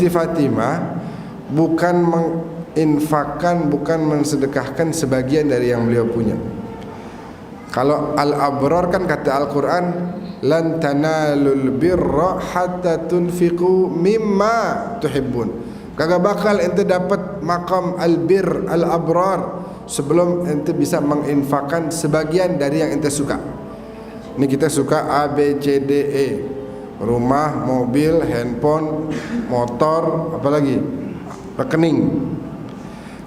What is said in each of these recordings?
Siti Fatimah bukan menginfakkan, bukan mensedekahkan sebagian dari yang beliau punya. Kalau al-abrar kan kata Al-Quran, lan tanalul birra hatta tunfiqu mimma tuhibbun. Kagak bakal ente dapat makam al-bir, al-abrar sebelum ente bisa menginfakkan sebagian dari yang ente suka. Ini kita suka A, B, C, D, E. Rumah, mobil, handphone, motor, apalagi rekening.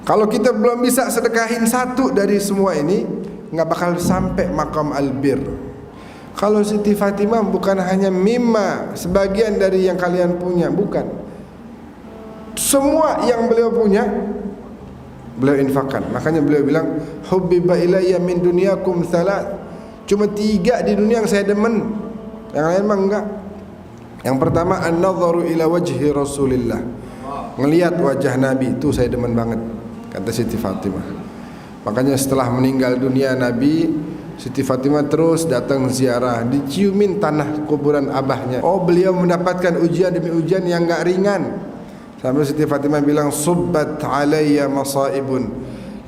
Kalau kita belum bisa sedekahin satu dari semua ini, nggak bakal sampai makam albir. Kalau Siti Fatimah bukan hanya mimma, sebagian dari yang kalian punya, bukan. Semua yang beliau punya beliau infakkan. Makanya beliau bilang, hubbiba ilayya min dunyakum thalath. Cuma 3 di dunia yang saya demen, yang lain mah enggak. Yang pertama, an-nadharu ila wajhi Rasulillah, ngelihat wajah Nabi, itu saya demen banget, kata Siti Fatimah. Makanya setelah meninggal dunia Nabi, Siti Fatimah terus datang ziarah, diciumin tanah kuburan abahnya. Oh, beliau mendapatkan ujian demi ujian yang enggak ringan. Sampai Siti Fatimah bilang, subbat alayya masaibun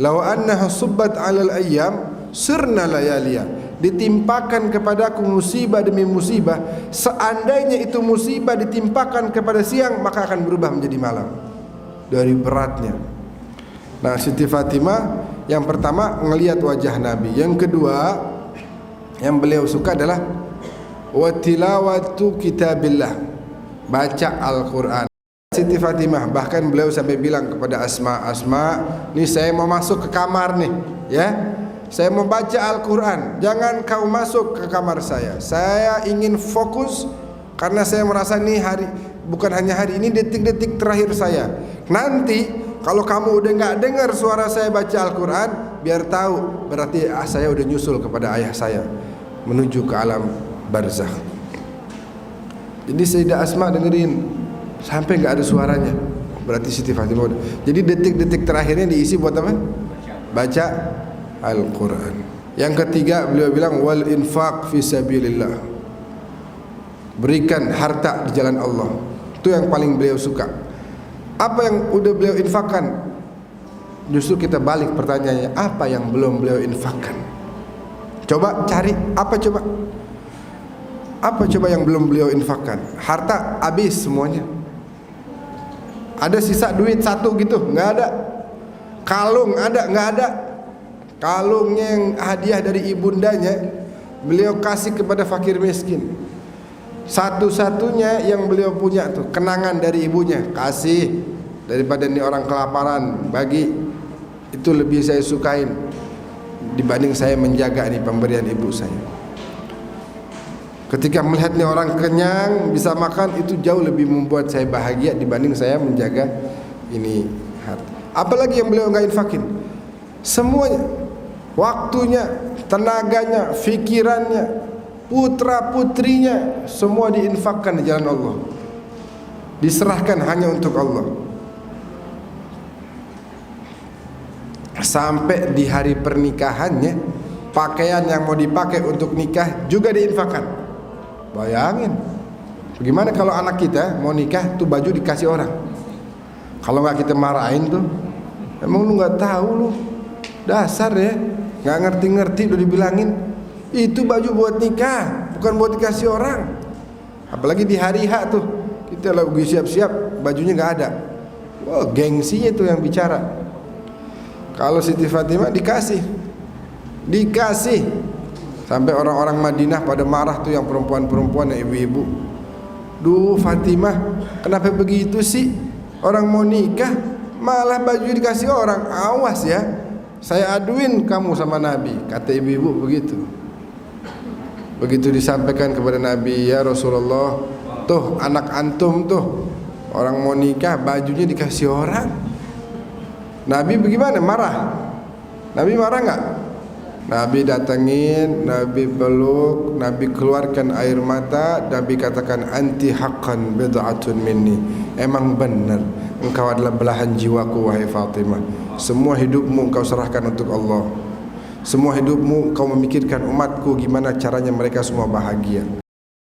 law annaha subbat alal ayyam sirna layaliya. Ditimpakan kepadaku musibah demi musibah, seandainya itu musibah ditimpakan kepada siang, maka akan berubah menjadi malam dari beratnya. Nah, Siti Fatimah yang pertama ngelihat wajah Nabi. Yang kedua yang beliau suka adalah wa tilawatu kitabillah, baca Al-Quran. Siti Fatimah bahkan beliau sampai bilang kepada Asma, nih saya mau masuk ke kamar nih, ya, saya mau baca Al-Quran, jangan kau masuk ke kamar saya. Saya ingin fokus, karena saya merasa ini hari, bukan hanya hari ini, detik-detik terakhir saya. Nanti kalau kamu udah nggak dengar suara saya baca Al-Quran, biar tahu berarti saya udah nyusul kepada ayah saya menuju ke alam barzakh. Jadi Sayyidah Asma dengerin sampai nggak ada suaranya, berarti Siti Fatimah udah. Jadi detik-detik terakhirnya diisi buat apa? Baca Al-Quran. Yang ketiga beliau bilang wal infaq fi sabilillah, berikan harta di jalan Allah. Itu yang paling beliau suka. Apa yang udah beliau infakkan? Justru kita balik pertanyaannya, apa yang belum beliau infakkan? Coba cari, apa coba? Apa coba yang belum beliau infakkan? Harta habis semuanya. Ada sisa duit 1 gitu? Nggak ada. Kalung ada? Nggak ada. Kalungnya yang hadiah dari ibundanya beliau kasih kepada fakir miskin. Satu-satunya yang beliau punya tuh kenangan dari ibunya, kasih, daripada ini orang kelaparan, bagi. Itu lebih saya sukain dibanding saya menjaga nih pemberian ibu saya. Ketika melihat nih orang kenyang bisa makan, itu jauh lebih membuat saya bahagia dibanding saya menjaga ini hati. Apalagi yang beliau nggak infakin, semuanya, waktunya, tenaganya, fikirannya, putra putrinya, semua diinfakkan di jalan Allah, diserahkan hanya untuk Allah. Sampai di hari pernikahannya, pakaian yang mau dipakai untuk nikah juga diinfakkan. Bayangin, bagaimana kalau anak kita mau nikah tuh baju dikasih orang? Kalau nggak kita marahin tuh, emang lu nggak tahu lu, dasar ya, nggak ngerti-ngerti udah dibilangin itu baju buat nikah, bukan buat dikasih orang. Apalagi di hari H tuh, kita lagi siap-siap bajunya nggak ada. Wah, gengsinya tuh yang bicara. Kalau Siti Fatimah dikasih, sampai orang-orang Madinah pada marah tuh, yang perempuan-perempuan, yang ibu-ibu. Duh Fatimah, kenapa begitu sih? Orang mau nikah malah baju dikasih orang. Awas ya, saya aduin kamu sama Nabi, kata ibu-ibu begitu. Begitu disampaikan kepada Nabi, ya Rasulullah, tuh anak antum tuh orang mau nikah bajunya dikasih orang. Nabi bagaimana? Marah? Nabi marah nggak? Nabi datengin, Nabi peluk, Nabi keluarkan air mata, Nabi katakan anti haqqan bid'atun minni. Emang benar engkau adalah belahan jiwaku wahai Fatimah. Semua hidupmu engkau serahkan untuk Allah. Semua hidupmu engkau memikirkan umatku, gimana caranya mereka semua bahagia.